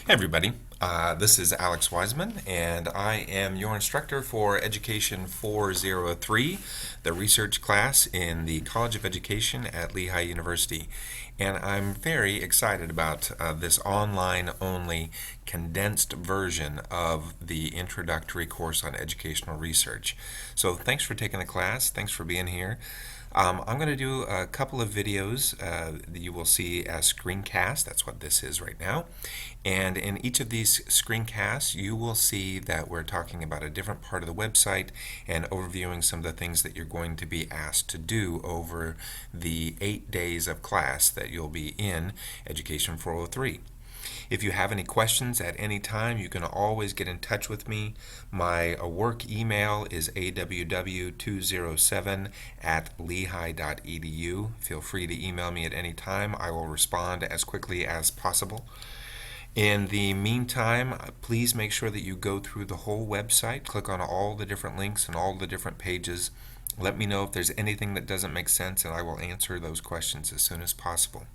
Hey everybody, this is Alex Wiseman, and I am your instructor for Education 403, the research class in the College of Education at Lehigh University. And I'm very excited about this online-only condensed version of the introductory course on educational research. So thanks for taking the class, thanks for being here. I'm going to do a couple of videos that you will see as screencasts. That's what this is right now. And in each of these screencasts, you will see that we're talking about a different part of the website and overviewing some of the things that you're going to be asked to do over the 8 days of class that you'll be in Education 403. If you have any questions at any time, you can always get in touch with me. My work email is aww207@lehigh.edu. Feel free to email me at any time. I will respond as quickly as possible. In the meantime, please make sure that you go through the whole website, click on all the different links and all the different pages. Let me know if there's anything that doesn't make sense, and I will answer those questions as soon as possible.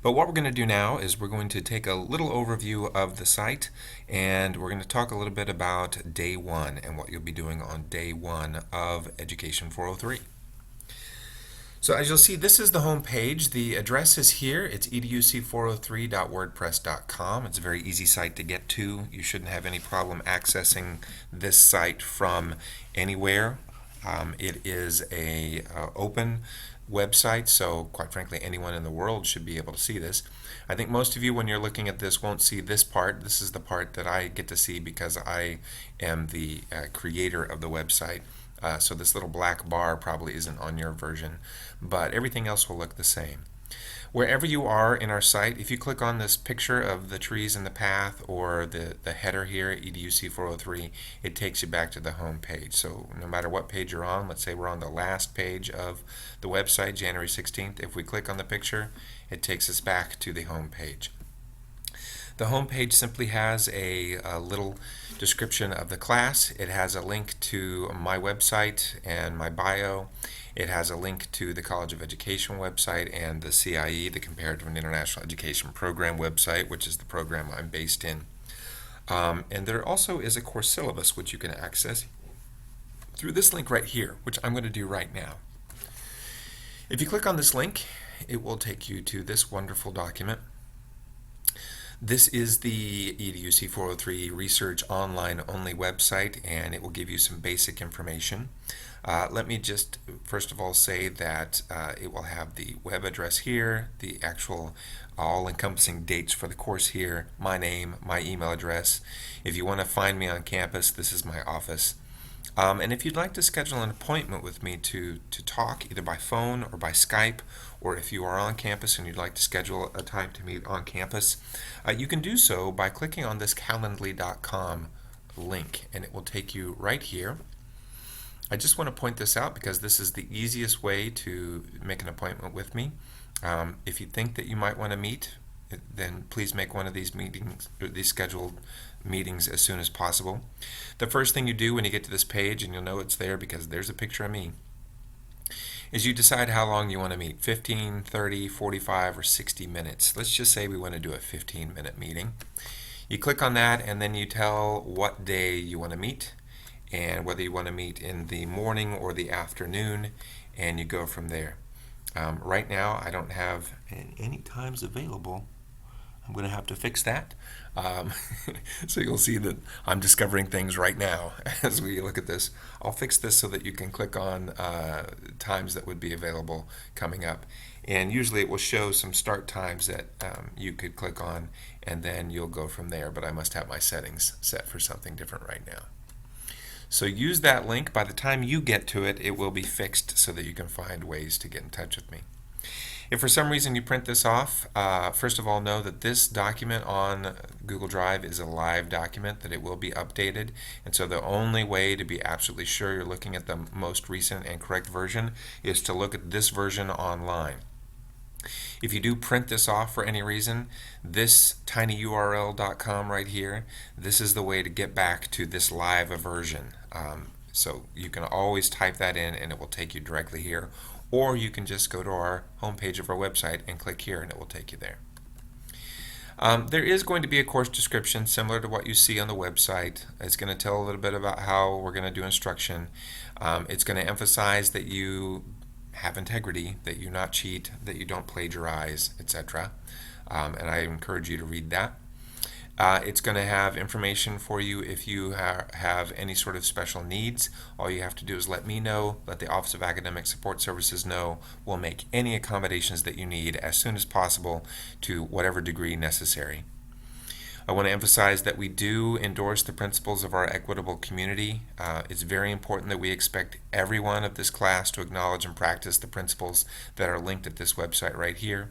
But what we're going to do now is we're going to take a little overview of the site, and we're going to talk a little bit about day one and what you'll be doing on day one of Education 403. So as you'll see, this is the home page. The address is here. It's educ403.wordpress.com. It's a very easy site to get to. You shouldn't have any problem accessing this site from anywhere. It is a open website, so quite frankly anyone in the world should be able to see this. I think most of you, when you're looking at this, won't see this part. This is the part that I get to see because I am the creator of the website. So this little black bar probably isn't on your version, but everything else will look the same. Wherever you are in our site, if you click on this picture of the trees in the path or the header here, EDUC 403, it takes you back to the home page. So no matter what page you're on, let's say we're on the last page of the website, January 16th, if we click on the picture, it takes us back to the home page. The home page simply has a little description of the class. It has a link to my website and my bio. It has a link to the College of Education website and the CIE, the Comparative and International Education Program website, which is the program I'm based in. And there also is a course syllabus which you can access through this link right here, which I'm going to do right now. If you click on this link, it will take you to this wonderful document. This is the EDUC 403 Research Online Only website, and it will give you some basic information. Let me just first of all say that it will have the web address here, the actual all-encompassing dates for the course here, my name, my email address. If you want to find me on campus, this is my office. And if you'd like to schedule an appointment with me to talk either by phone or by Skype, or if you are on campus and you'd like to schedule a time to meet on campus, you can do so by clicking on this calendly.com link, and it will take you right here. I just want to point this out because this is the easiest way to make an appointment with me. If you think that you might want to meet, then please make one of these meetings, or these scheduled meetings, as soon as possible. The first thing you do when you get to this page, and you'll know it's there because there's a picture of me, is you decide how long you want to meet, 15, 30, 45, or 60 minutes. Let's just say we want to do a 15-minute meeting. You click on that, and then you tell what day you want to meet, and whether you want to meet in the morning or the afternoon, and you go from there. Right now, I don't have any times available. I'm going to have to fix that. So you'll see that I'm discovering things right now as we look at this. I'll fix this so that you can click on times that would be available coming up. And usually it will show some start times that you could click on, and then you'll go from there. But I must have my settings set for something different right now. So use that link. By the time you get to it, it will be fixed so that you can find ways to get in touch with me. If for some reason you print this off, first of all, know that this document on Google Drive is a live document, that it will be updated. And so the only way to be absolutely sure you're looking at the most recent and correct version is to look at this version online. If you do print this off for any reason, this tinyurl.com right here, this is the way to get back to this live version. So you can always type that in and it will take you directly here, or you can just go to our homepage of our website and click here and it will take you there. There is going to be a course description similar to what you see on the website. It's going to tell a little bit about how we're going to do instruction. It's going to emphasize that you have integrity, that you not cheat, that you don't plagiarize, etc. And I encourage you to read that. It's going to have information for you if you have any sort of special needs. All you have to do is let me know, let the Office of Academic Support Services know. We'll make any accommodations that you need as soon as possible to whatever degree necessary. I want to emphasize that we do endorse the principles of our equitable community. It's very important that we expect everyone of this class to acknowledge and practice the principles that are linked at this website right here,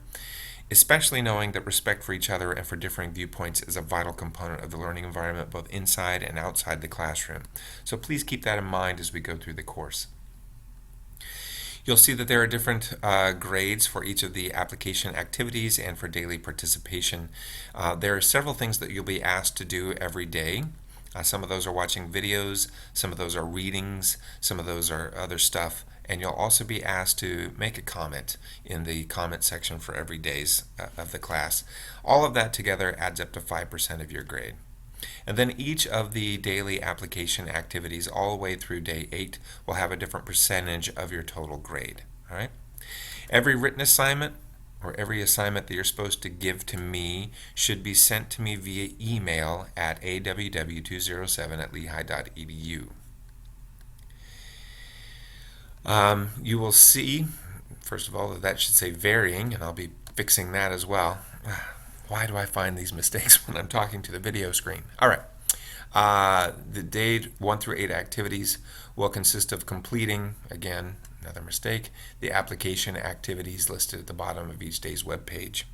especially knowing that respect for each other and for differing viewpoints is a vital component of the learning environment both inside and outside the classroom. So please keep that in mind as we go through the course. You'll see that there are different grades for each of the application activities and for daily participation. There are several things that you'll be asked to do every day. Some of those are watching videos, some of those are readings, some of those are other stuff, and you'll also be asked to make a comment in the comment section for every days of the class. All of that together adds up to 5% of your grade. And then each of the daily application activities all the way through day 8 will have a different percentage of your total grade. All right? Every written assignment or every assignment that you're supposed to give to me should be sent to me via email at aww207@lehigh.edu. You will see, first of all, that should say varying, and I'll be fixing that as well. Why do I find these mistakes when I'm talking to the video screen? All right. The day 1 through 8 activities will consist of completing, again, another mistake, the application activities listed at the bottom of each day's web page.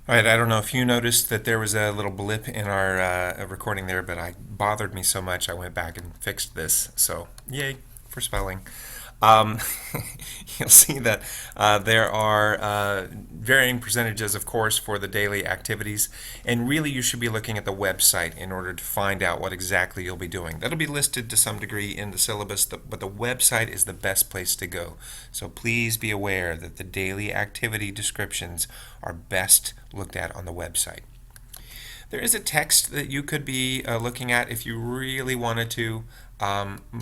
All right, I don't know if you noticed that there was a little blip in our recording there, but it bothered me so much I went back and fixed this. So, yay for spelling. You'll see that there are varying percentages, of course, for the daily activities, and really you should be looking at the website in order to find out what exactly you'll be doing. That'll be listed to some degree in the syllabus, but the website is the best place to go. So please be aware that the daily activity descriptions are best looked at on the website. There is a text that you could be looking at if you really wanted to.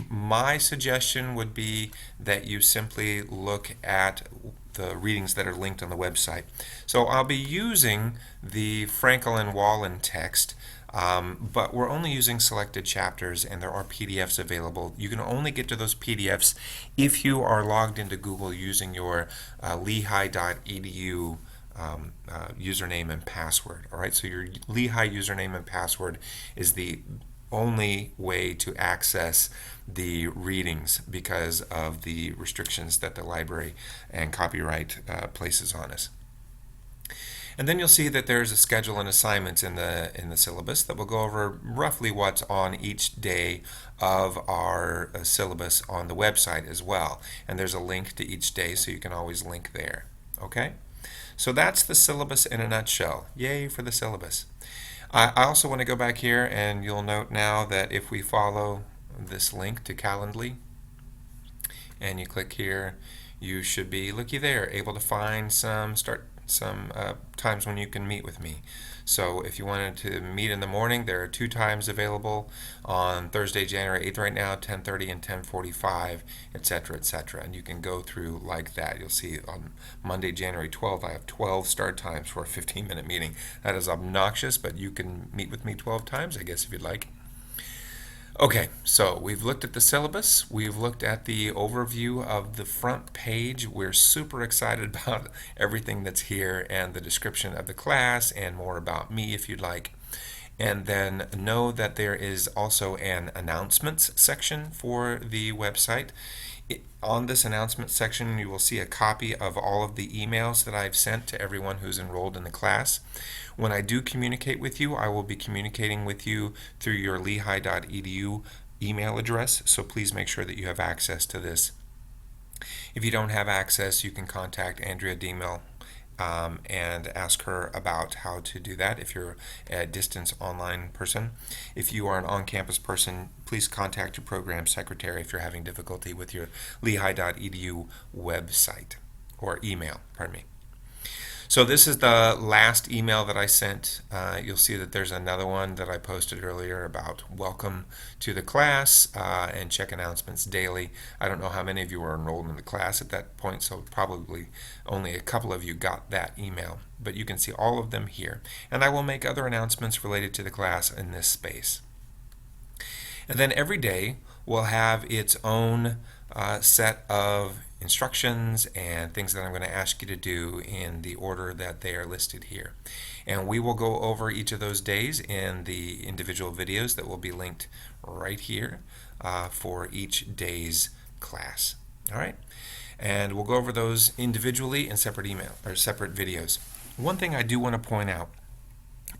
My suggestion would be that you simply look at the readings that are linked on the website. So I'll be using the Frankel and Wallen text, but we're only using selected chapters and there are PDFs available. You can only get to those PDFs if you are logged into Google using your lehigh.edu username and password. All right, so your Lehigh username and password is the only way to access the readings because of the restrictions that the library and copyright places on us. And then you'll see that there's a schedule and assignments in the syllabus that will go over roughly what's on each day of our syllabus on the website as well. And there's a link to each day, so you can always link there. Okay? So that's the syllabus in a nutshell. Yay for the syllabus. I also want to go back here, and you'll note now that if we follow this link to Calendly and you click here, you should be, looky there, able to find some times when you can meet with me. So if you wanted to meet in the morning, there are 2 times available on Thursday, January 8th right now, 10:30 and 10:45, etc., etc. And you can go through like that. You'll see on Monday, January 12th, I have 12 start times for a 15-minute meeting. That is obnoxious, but you can meet with me 12 times, I guess, if you'd like. Okay, so we've looked at the syllabus, we've looked at the overview of the front page. We're super excited about everything that's here and the description of the class and more about me if you'd like. And then know that there is also an announcements section for the website. On this announcement section, you will see a copy of all of the emails that I've sent to everyone who's enrolled in the class. When I do communicate with you, I will be communicating with you through your lehigh.edu email address, so please make sure that you have access to this. If you don't have access, you can contact Andrea Demel and ask her about how to do that if you're a distance online person. If you are an on-campus person, please contact your program secretary if you're having difficulty with your lehigh.edu website or email, pardon me. So this is the last email that I sent. You'll see that there's another one that I posted earlier about welcome to the class and check announcements daily. I don't know how many of you are enrolled in the class at that point, so probably only a couple of you got that email. But you can see all of them here. And I will make other announcements related to the class in this space. And then every day will have its own set of instructions and things that I'm going to ask you to do in the order that they are listed here. And we will go over each of those days in the individual videos that will be linked right here for each day's class. All right? And we'll go over those individually in separate separate videos. One thing I do want to point out,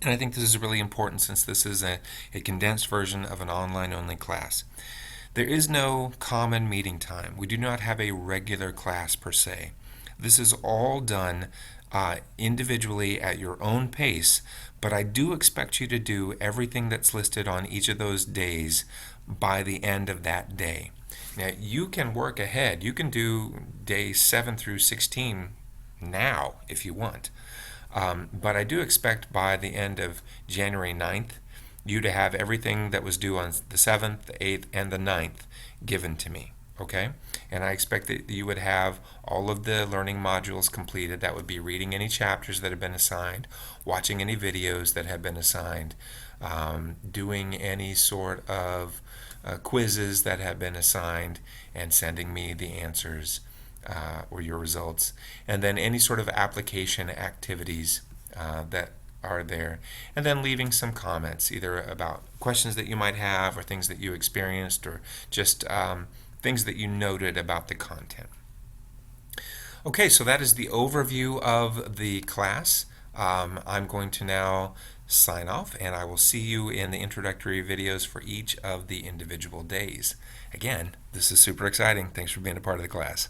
and I think this is really important since this is a condensed version of an online-only class. There is no common meeting time. We do not have a regular class per se. This is all done individually at your own pace, but I do expect you to do everything that's listed on each of those days by the end of that day. Now, you can work ahead. You can do days 7 through 16 now if you want. But I do expect by the end of January 9th, you to have everything that was due on the 7th, the 8th, and the 9th given to me, okay? And I expect that you would have all of the learning modules completed. That would be reading any chapters that have been assigned, watching any videos that have been assigned, doing any sort of quizzes that have been assigned, and sending me the answers or your results, and then any sort of application activities that are there, and then leaving some comments either about questions that you might have or things that you experienced or just things that you noted about the content. Okay, so that is the overview of the class. I'm going to now sign off, and I will see you in the introductory videos for each of the individual days. Again, this is super exciting. Thanks for being a part of the class.